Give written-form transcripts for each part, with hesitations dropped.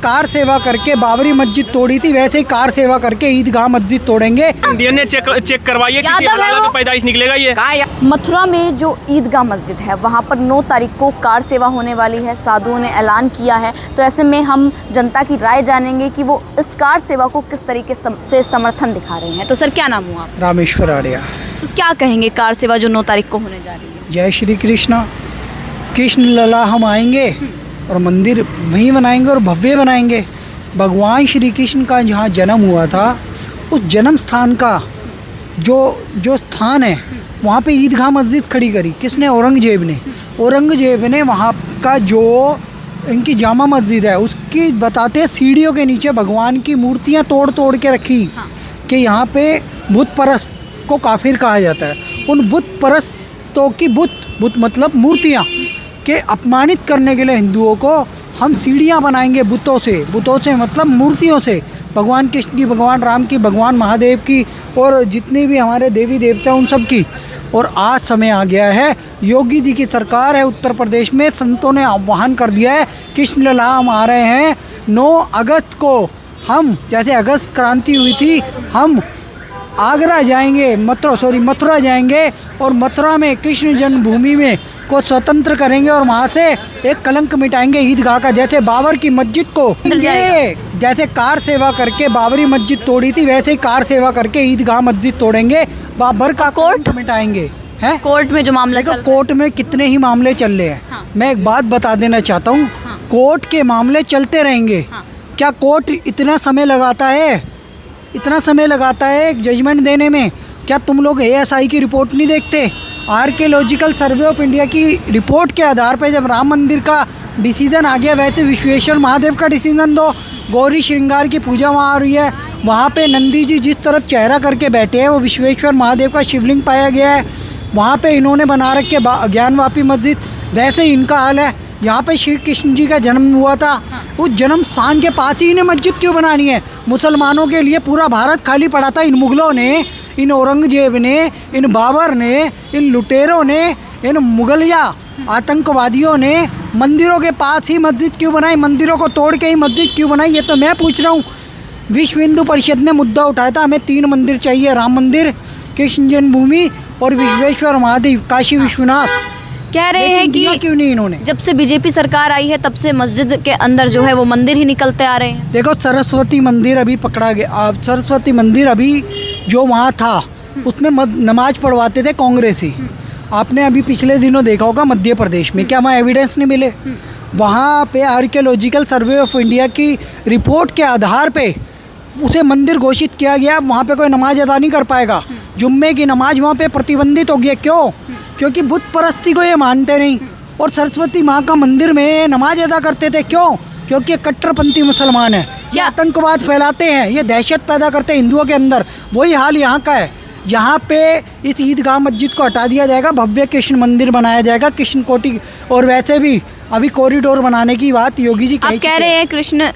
Car सेवा करके बाबरी मस्जिद तोड़ी थी, वैसे ही कार सेवा करके ईदगाह मस्जिद तोड़ेंगे। इंडियन ने चेक करवाइए, किसी यादव है हलाला वो? का पैदाइश निकलेगा ये। मथुरा में जो ईदगाह मस्जिद है वहाँ पर 9 तारीख को कार सेवा होने वाली है, साधुओं ने ऐलान किया है। तो ऐसे में हम जनता की राय जानेंगे कि वो इस कार सेवा को किस तरीके से समर्थन दिखा रहे हैं। तो सर क्या नाम हुआ आप? रामेश्वर आर्या। तो क्या कहेंगे कार सेवा जो 9 तारीख को होने जा रही है? जय श्री कृष्ण। कृष्ण लला हम आएंगे और मंदिर वहीं बनाएंगे और भव्य बनाएंगे। भगवान श्री कृष्ण का जहाँ जन्म हुआ था उस जन्म स्थान का जो स्थान है वहाँ पे ईदगाह मस्जिद खड़ी करी किसने? औरंगजेब ने वहाँ का जो इनकी जामा मस्जिद है उसकी बताते सीढ़ियों के नीचे भगवान की मूर्तियाँ तोड़ के रखी। हाँ। कि यहाँ पे बुत परस्त को काफिर कहा जाता है। उन बुत परस्तों की बुत मतलब मूर्तियाँ के अपमानित करने के लिए हिंदुओं को हम सीढ़ियाँ बनाएंगे बुतों से मतलब मूर्तियों से, भगवान कृष्ण की, भगवान राम की, भगवान महादेव की और जितने भी हमारे देवी देवता उन सब की। और आज समय आ गया है, योगी जी की सरकार है उत्तर प्रदेश में, संतों ने आह्वान कर दिया है कृष्ण लला हम आ रहे हैं 9 अगस्त को। हम जैसे अगस्त क्रांति हुई थी, हम आगरा जाएंगे, मथुरा जाएंगे और मथुरा में कृष्ण जन्मभूमि में को स्वतंत्र करेंगे और वहाँ से एक कलंक मिटाएंगे ईदगाह का। जैसे बाबर की मस्जिद को ये जैसे कार सेवा करके बाबरी मस्जिद तोड़ी थी, वैसे ही कार सेवा करके ईदगाह मस्जिद तोड़ेंगे, बाबर का कोर्ट कलंक मिटाएंगे। हैं कोर्ट में जो मामला चल रहा है। कोर्ट में कितने ही मामले चल रहे हैं। हाँ। मैं एक बात बता देना चाहता हूँ। हाँ। कोर्ट के मामले चलते रहेंगे। हाँ। क्या कोर्ट इतना समय लगाता है एक जजमेंट देने में? क्या तुम लोग ASI की रिपोर्ट नहीं देखते? आर्कियोलॉजिकल सर्वे ऑफ इंडिया की रिपोर्ट के आधार पर जब राम मंदिर का डिसीजन आ गया, वैसे विश्वेश्वर महादेव का डिसीजन दो। गौरी श्रृंगार की पूजा वहाँ आ रही है, वहाँ पे नंदी जी जिस तरफ चेहरा करके बैठे हैं वो विश्वेश्वर महादेव का शिवलिंग पाया गया है। वहाँ पे इन्होंने बना रखे ज्ञानवापी मस्जिद, वैसे ही इनका हाल है। यहाँ पे श्री कृष्ण जी का जन्म हुआ था, उस जन्म स्थान के पास ही इन्हें मस्जिद क्यों बनानी है? मुसलमानों के लिए पूरा भारत खाली पड़ा था। इन मुगलों ने, इन औरंगजेब ने, इन बाबर ने, इन लुटेरों ने, इन मुगलिया आतंकवादियों ने मंदिरों के पास ही मस्जिद क्यों बनाई? मंदिरों को तोड़ के ही मस्जिद क्यों बनाई? ये तो मैं पूछ रहा हूँ। विश्व हिंदू परिषद ने मुद्दा उठाया था, हमें 3 मंदिर चाहिए, राम मंदिर, कृष्ण जन्मभूमि और विश्वेश्वर महादेव, काशी विश्वनाथ। कह रहे हैं कि क्यों नहीं इन्होंने? जब से बीजेपी सरकार आई है तब से मस्जिद के अंदर जो है वो मंदिर ही निकलते आ रहे हैं। देखो सरस्वती मंदिर अभी पकड़ा गया, सरस्वती मंदिर अभी जो वहाँ था उसमें नमाज पढ़वाते थे कांग्रेसी। आपने अभी पिछले दिनों देखा होगा मध्य प्रदेश में, क्या वहाँ एविडेंस नहीं मिले? वहाँ पे आर्कियोलॉजिकल सर्वे ऑफ इंडिया की रिपोर्ट के आधार पे उसे मंदिर घोषित किया गया। वहाँ पे कोई नमाज अदा नहीं कर पाएगा। जुम्मे की नमाज वहाँ पे प्रतिबंधित हो गई। क्यों? क्योंकि बुत परस्ती को ये मानते नहीं। और सरस्वती माँ का मंदिर में नमाज अदा करते थे। क्यों? क्योंकि ये कट्टरपंथी मुसलमान है, ये आतंकवाद फैलाते हैं, ये दहशत पैदा करते हैं हिंदुओं के अंदर। वही हाल यहाँ का है। यहाँ पे इस ईदगाह मस्जिद को हटा दिया जाएगा, भव्य कृष्ण मंदिर बनाया जाएगा, कृष्ण कोटि। और वैसे भी अभी कॉरिडोर बनाने की बात योगी जी कह रहे हैं कृष्ण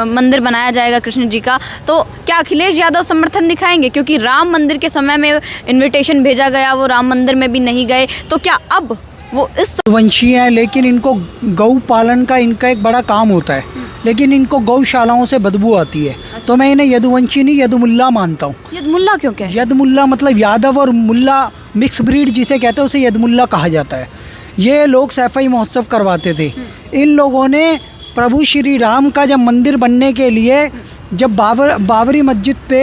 मंदिर बनाया जाएगा कृष्ण जी का। तो क्या अखिलेश यादव समर्थन दिखाएंगे? क्योंकि राम मंदिर के समय में इन्विटेशन भेजा गया, वो राम मंदिर में भी नहीं गए। तो क्या अब वो इस वंशी है, लेकिन इनको गौ पालन का इनका एक बड़ा काम होता है, लेकिन इनको गौशालाओं से बदबू आती है। तो मैं इन्हें यदुवंशी नहीं यदुमुल्ला मानता हूँ। यदमुल्ला क्यों? क्या यदमुल्ला मतलब यादव और मुल्ला मिक्स ब्रीड जिसे कहते हैं उसे यदमुल्ला कहा जाता है। ये लोग सैफई महोत्सव करवाते थे। इन लोगों ने प्रभु श्री राम का जब मंदिर बनने के लिए जब बाबरी मस्जिद पे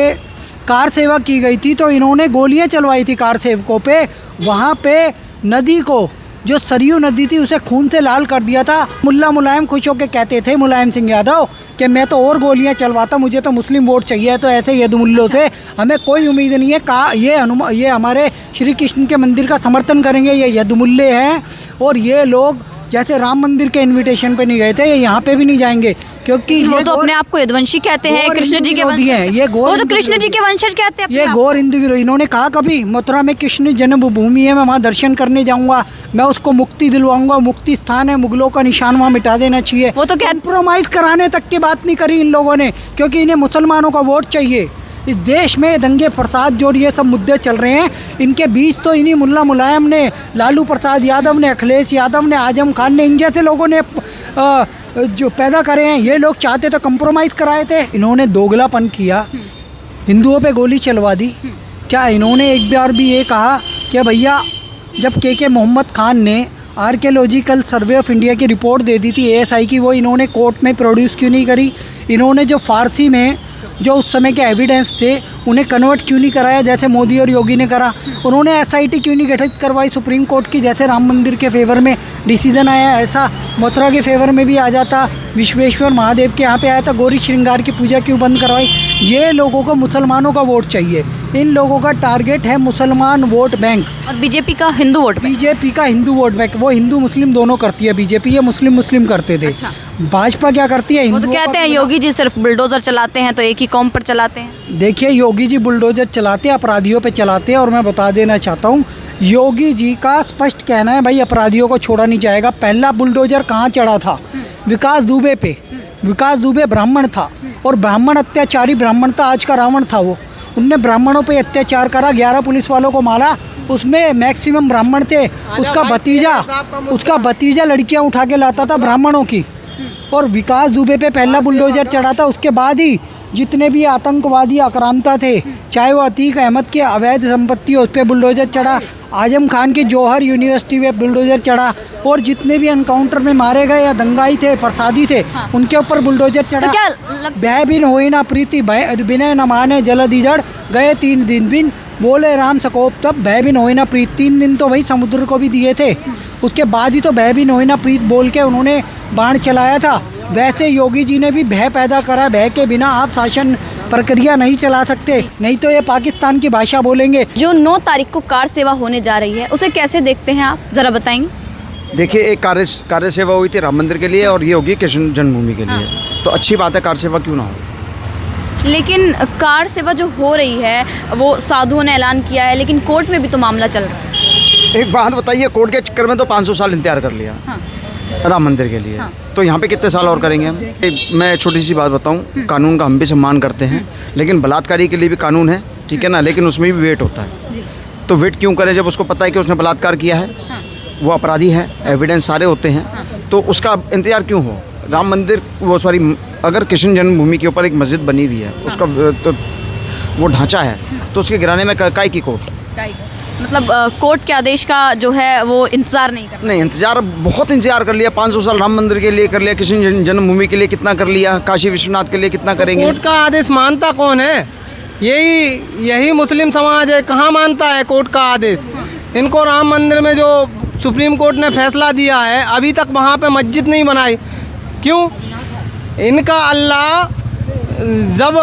कार सेवा की गई थी तो इन्होंने गोलियां चलवाई थी कार सेवकों पे। वहाँ पे नदी को, जो सरयू नदी थी, उसे खून से लाल कर दिया था। मुल्ला मुलायम खुश होकर कहते थे, मुलायम सिंह यादव, कि मैं तो और गोलियां चलवाता, मुझे तो मुस्लिम वोट चाहिए। तो ऐसे यदुमुल्लों से हमें कोई उम्मीद नहीं है। ये हमारे श्री कृष्ण के मंदिर का समर्थन करेंगे। ये यदुमुल्ले हैं और ये लोग जैसे राम मंदिर के इनविटेशन पे नहीं गए थे, ये यहाँ पे भी नहीं जाएंगे। क्योंकि वो तो अपने आप को यदुवंशी कहते हैं, कृष्ण जी के वंशज हैं। ये वो तो कृष्ण जी के वंशज कहते हैं। ये गौर हिंदू विरोधी। इन्होंने कहा कभी मथुरा में कृष्ण जन्मभूमि है, मैं वहाँ दर्शन करने जाऊँगा, मैं उसको मुक्ति दिलवाऊंगा, मुक्ति स्थान है, मुगलों का निशान वहाँ मिटा देना चाहिए। वो तो कॉम्प्रोमाइज़ कराने तक की बात नहीं करी इन लोगों ने, क्योंकि इन्हें मुसलमानों का वोट चाहिए। इस देश में दंगे फसाद जो ये सब मुद्दे चल रहे हैं, इनके बीच तो इन्हीं मुल्ला मुलायम ने, लालू प्रसाद यादव ने, अखिलेश यादव ने, आजम खान ने, इन जैसे लोगों ने जो पैदा करे हैं। ये लोग चाहते तो कंप्रोमाइज़ कराए थे, इन्होंने दोगलापन किया, हिंदुओं पे गोली चलवा दी। क्या इन्होंने एक बार भी ये कहा कि भैया जब के मोहम्मद खान ने आर्कियोलॉजिकल सर्वे ऑफ इंडिया की रिपोर्ट दे दी थी ASI की, वो इन्होंने कोर्ट में प्रोड्यूस क्यों नहीं करी? इन्होंने जो फ़ारसी में जो उस समय के एविडेंस थे उन्हें कन्वर्ट क्यों नहीं कराया जैसे मोदी और योगी ने करा? उन्होंने SIT क्यों नहीं गठित करवाई सुप्रीम कोर्ट की? जैसे राम मंदिर के फेवर में डिसीज़न आया, ऐसा मथुरा के फेवर में भी आ जाता, विश्वेश्वर महादेव के यहाँ पे आया था, गौरी श्रृंगार की पूजा क्यों बंद करवाई? ये लोगों को मुसलमानों का वोट चाहिए, इन लोगों का टारगेट है मुसलमान वोट बैंक और बीजेपी का हिंदू वोट बैंक। बीजेपी का हिंदू वोट बैंक, वो हिंदू मुस्लिम दोनों करती है बीजेपी, ये मुस्लिम करते थे। अच्छा। भाजपा क्या करती है? वो तो हिंदुओं कहते का हैं योगी जी सिर्फ बुलडोजर चलाते हैं, तो एक ही कौम पर चलाते हैं। देखिए, योगी जी बुलडोजर चलाते हैं, अपराधियों पे चलाते हैं। और मैं बता देना चाहता हूँ, योगी जी का स्पष्ट कहना है भाई अपराधियों को छोड़ा नहीं जाएगा। पहला बुलडोजर कहाँ चढ़ा था? विकास दुबे पे। विकास दुबे ब्राह्मण था और ब्राह्मण अत्याचारी ब्राह्मण था, आज का रावण था वो। उनने ब्राह्मणों पे अत्याचार करा, 11 पुलिस वालों को मारा, उसमें मैक्सिमम ब्राह्मण थे। उसका भतीजा लड़कियां उठा के लाता था ब्राह्मणों की। और विकास दुबे पे पहला बुलडोजर चढ़ा था। उसके बाद ही जितने भी आतंकवादी आक्रांता थे, चाहे वो अतीक अहमद की अवैध संपत्ति हो, उस पर बुलडोजर चढ़ा। आजम खान की जौहर यूनिवर्सिटी में बुलडोजर चढ़ा। और जितने भी एनकाउंटर में मारे गए या दंगाई थे, फसादी थे, उनके ऊपर बुलडोजर चढ़ा। तो क्या भय बिन होई ना प्रीति, बिनय न माने जलधि जड़, गए 3 दिन बिन बोले राम सकोप तब, भय बिन होई ना प्रीत। 3 दिन तो भाई समुद्र को भी दिए थे, उसके बाद ही तो भय बिन होई ना प्रीत बोल के उन्होंने बाण चलाया था। वैसे योगी जी ने भी भय पैदा करा। भय के बिना आप शासन प्रक्रिया नहीं चला सकते, नहीं तो ये पाकिस्तान की भाषा बोलेंगे। जो 9 तारीख को कार सेवा होने जा रही है, उसे कैसे देखते हैं आप, ज़रा बताएंगे? देखिए, एक कार्य सेवा हुई थी राम मंदिर के लिए और ये होगी कृष्ण जन्मभूमि के लिए, तो अच्छी बात है, कार सेवा क्यों ना हो। लेकिन कार सेवा जो हो रही है वो साधुओं ने ऐलान किया है, लेकिन कोर्ट में भी तो मामला चल रहा है। एक बात बताइए, कोर्ट के चक्कर में तो 500 साल इंतजार कर लिया राम मंदिर के लिए, तो यहाँ पे कितने साल और करेंगे हम? मैं छोटी सी बात बताऊँ, कानून का हम भी सम्मान करते हैं, लेकिन बलात्कारी के लिए भी कानून है, ठीक है ना, लेकिन उसमें भी वेट होता है। तो वेट क्यों करें जब उसको पता है कि उसने बलात्कार किया है, वो अपराधी है, एविडेंस सारे होते हैं, तो उसका इंतजार क्यों हो? राम मंदिर अगर कृष्ण जन्मभूमि के ऊपर एक मस्जिद बनी हुई है, उसका तो वो ढांचा है, तो उसके गिराने में काय की कोर्ट? मतलब कोर्ट के आदेश का जो है वो इंतज़ार नहीं करना? नहीं, इंतज़ार बहुत इंतज़ार कर लिया। 500 साल राम मंदिर के लिए कर लिया, कृष्ण जन्मभूमि के लिए कितना कर लिया, काशी विश्वनाथ के लिए कितना करेंगे? कोर्ट का आदेश मानता कौन है? यही मुस्लिम समाज है। कहाँ मानता है कोर्ट का आदेश? इनको राम मंदिर में जो सुप्रीम कोर्ट ने फैसला दिया है, अभी तक वहाँ पे मस्जिद नहीं बनाई। क्यों? इनका अल्लाह जब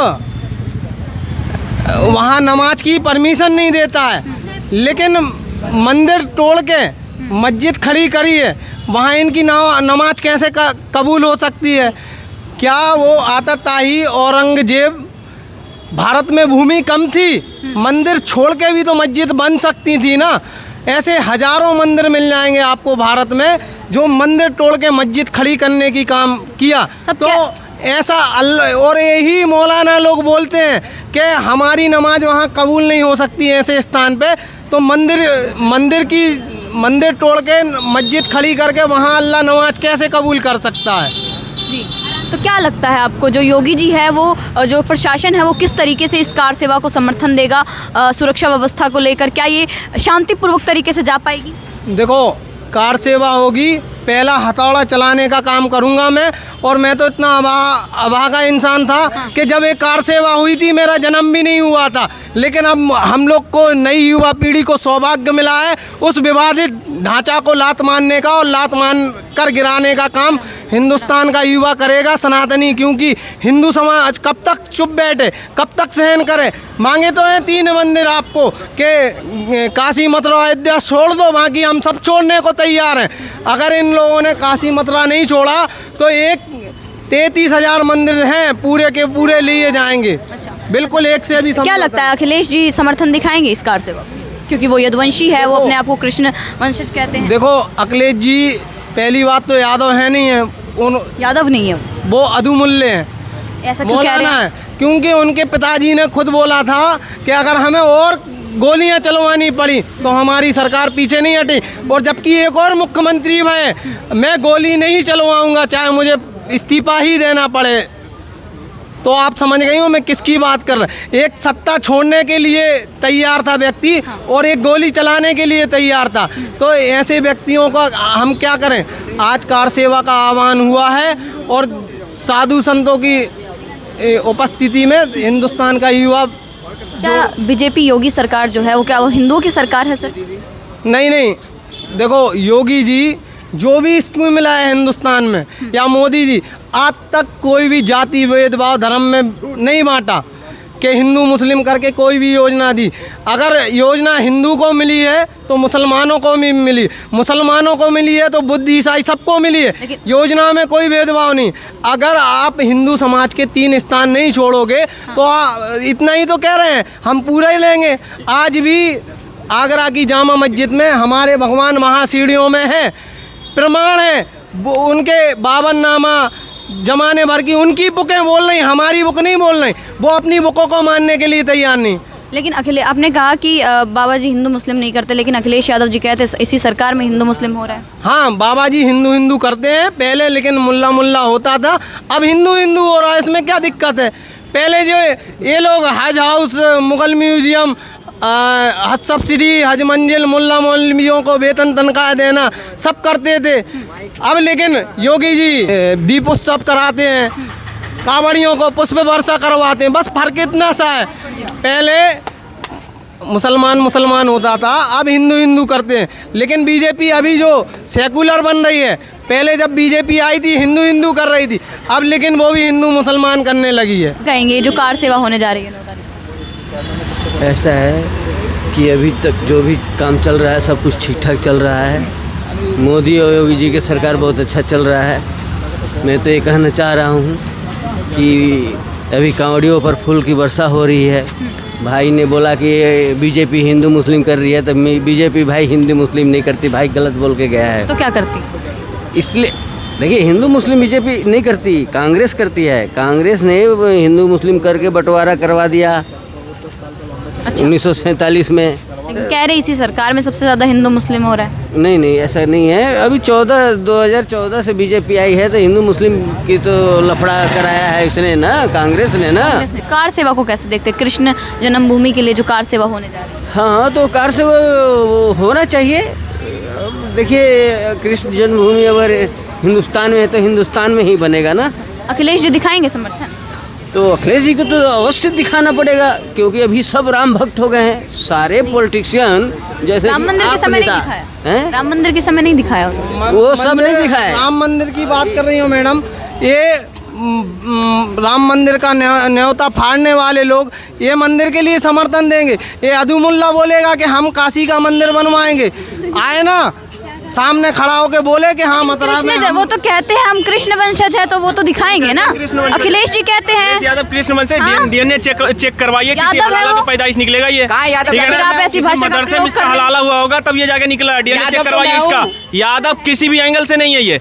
वहाँ नमाज की परमिशन नहीं देता है, लेकिन मंदिर तोड़ के मस्जिद खड़ी करी है, वहाँ इनकी नमाज कैसे कबूल हो सकती है? क्या वो आतताई औरंगजेब, भारत में भूमि कम थी, मंदिर छोड़ के भी तो मस्जिद बन सकती थी ना? ऐसे हजारों मंदिर मिल जाएंगे आपको भारत में जो मंदिर तोड़ के मस्जिद खड़ी करने की काम किया। तो ऐसा अल्लाह, और यही मौलाना लोग बोलते हैं कि हमारी नमाज वहाँ कबूल नहीं हो सकती है ऐसे स्थान पे, तो मंदिर तोड़ के मस्जिद खड़ी करके वहाँ अल्लाह नमाज कैसे कबूल कर सकता है? जी, तो क्या लगता है आपको, जो योगी जी है वो, जो प्रशासन है वो किस तरीके से इस कार सेवा को समर्थन देगा? सुरक्षा व्यवस्था को लेकर क्या ये शांतिपूर्वक तरीके से जा पाएगी? देखो, कार सेवा होगी, पहला हथौड़ा चलाने का काम करूंगा मैं। और मैं तो इतना अभागा इंसान था कि जब एक कार सेवा हुई थी मेरा जन्म भी नहीं हुआ था, लेकिन अब हम लोग को नई युवा पीढ़ी को सौभाग्य मिला है उस विवादित ढांचा को लात मारने का, और लात मान कर गिराने का काम हिंदुस्तान का युवा करेगा, सनातनी। क्योंकि हिंदू समाज कब तक चुप बैठे, कब तक सहन करे? मांगे तो हैं 3 मंदिर आपको कि काशी मथुरा अयोध्या छोड़ दो, बाकी हम सब छोड़ने को तैयार हैं। अगर इन लोगों ने काशी मथुरा नहीं छोड़ा तो 33,000 मंदिर हैं, पूरे के पूरे लिए जाएंगे। अच्छा। बिल्कुल, एक से भी क्या लगता है अखिलेश जी समर्थन दिखाएंगे इस कार सेवा को? क्योंकि वो यदुवंशी है, वो अपने आप को कृष्ण वंशज कहते हैं। देखो, अखिलेश जी पहली बात तो यादव है नहीं है, यादव नहीं है वो अदुमुल्ले हैं। ऐसा क्यों कह रहे हैं? है क्योंकि उनके पिताजी ने खुद बोला था कि अगर हमें और गोलियां चलवानी पड़ी तो हमारी सरकार पीछे नहीं हटी। और जबकि एक और मुख्यमंत्री है, मैं गोली नहीं चलवाऊंगा, चाहे मुझे इस्तीफा ही देना पड़े तो आप समझ गई हो मैं किसकी बात कर रहा हूँ। एक सत्ता छोड़ने के लिए तैयार था व्यक्ति और एक गोली चलाने के लिए तैयार था। तो ऐसे व्यक्तियों का हम क्या करें। आज कार सेवा का आह्वान हुआ है और साधु संतों की उपस्थिति में हिंदुस्तान का युवा। क्या बीजेपी योगी सरकार जो है वो क्या वो हिंदुओं की सरकार है सर? नहीं, देखो योगी जी जो भी स्कीम मिला है हिंदुस्तान में या मोदी जी आज तक कोई भी जाति भेदभाव धर्म में नहीं बांटा कि हिंदू मुस्लिम करके कोई भी योजना दी। अगर योजना हिंदू को मिली है तो मुसलमानों को भी मिली, मुसलमानों को मिली है तो बुद्ध ईसाई सबको मिली है। योजना में कोई भेदभाव नहीं। अगर आप हिंदू समाज के 3 स्थान नहीं छोड़ोगे तो इतना ही तो कह रहे हैं हम पूरा ही लेंगे। आज भी आगरा की जामा मस्जिद में हमारे भगवान महासीढ़ियों में है, प्रमाण है वो उनके 52 नामा जमाने भर की उनकी बुकें बोल रही, हमारी बुक नहीं बोल रही। वो अपनी बुकों को मानने के लिए तैयार नहीं। लेकिन आपने कहा कि बाबा जी हिंदू मुस्लिम नहीं करते, लेकिन अखिलेश यादव जी कहते हैं इसी सरकार में हिंदू मुस्लिम हो रहा है। हाँ, बाबा जी हिंदू करते हैं पहले, लेकिन मुल्ला होता था, अब हिंदू हो रहा है। इसमें क्या दिक्कत है? पहले जो ये लोग हज हाउस, मुगल म्यूजियम, हज सब्सिडी, हज मंजिल, मुल्ला मौलवियों को वेतन तनख्वाह देना सब करते थे। अब लेकिन योगी जी दीप उत्सव कराते हैं, कांवड़ियों को पुष्प वर्षा करवाते हैं। बस फर्क इतना सा है, पहले मुसलमान होता था, अब हिंदू करते हैं। लेकिन बीजेपी अभी जो सेकुलर बन रही है, पहले जब बीजेपी आई थी हिंदू कर रही थी, अब लेकिन वो भी हिंदू मुसलमान करने लगी है। कहेंगे जो कार सेवा होने जा रही है ऐसा है कि अभी तक जो भी काम चल रहा है सब कुछ ठीक ठाक चल रहा है। मोदी और योगी जी की सरकार बहुत अच्छा चल रहा है। मैं तो ये कहना चाह रहा हूँ कि अभी कांवड़ियों पर फूल की वर्षा हो रही है। भाई ने बोला कि बीजेपी हिंदू मुस्लिम कर रही है, तो बीजेपी भाई हिंदू मुस्लिम नहीं करती, भाई गलत बोल के गया है। तो क्या करती? इसलिए देखिए हिंदू मुस्लिम बीजेपी नहीं करती, कांग्रेस करती है। कांग्रेस ने हिंदू मुस्लिम करके बंटवारा करवा दिया 1947 में। कह रहे इसी सरकार में सबसे ज़्यादा हिंदू मुस्लिम हो रहा है। नहीं ऐसा नहीं है। अभी 2014 से बीजेपी आई है तो हिंदू मुस्लिम की तो लफड़ा कराया है इसने ना, कांग्रेस ने ना। कार सेवा को कैसे देखते? कृष्ण जन्मभूमि के लिए जो कार सेवा होने जा रही है। हाँ, तो कार सेवा होना चाहिए। देखिए कृष्ण जन्मभूमि अगर हिंदुस्तान में है तो हिंदुस्तान में ही बनेगा ना। अखिलेश जी दिखाएंगे समर्थन? तो अखिलेश जी को तो अवश्य दिखाना पड़ेगा, क्योंकि अभी सब राम भक्त हो गए हैं सारे पॉलिटिशियन। जैसे राम मंदिर के समय नहीं दिखाया, राम मंदिर के समय नहीं दिखाया, वो सब नहीं दिखाया। राम मंदिर की बात कर रही हूँ मैडम, ये राम मंदिर का न्योता फाड़ने वाले लोग ये मंदिर के लिए समर्थन देंगे। ये अदुमुल्ला बोलेगा कि हम काशी का मंदिर बनवाएंगे, आए ना सामने खड़ा होके बोले कि हाँ मथुरा में कृष्ण, वो तो कहते हैं हम कृष्ण वंशज है, तो वो तो दिखाएंगे ना। अखिलेश जी कहते हैं यादव कृष्ण वंश से डीएनए चेक करवाइए, किसी हलाला का पैदाइश निकलेगा ये। ठीक है ना? आप ऐसी भाषा का मदरसे में प्रयोग इसका कर रहे हैं। हलाला हुआ होगा तब ये जाके निकला। डीएनए चेक करवाइए इसका। यादव किसी भी एंगल से नहीं है ये।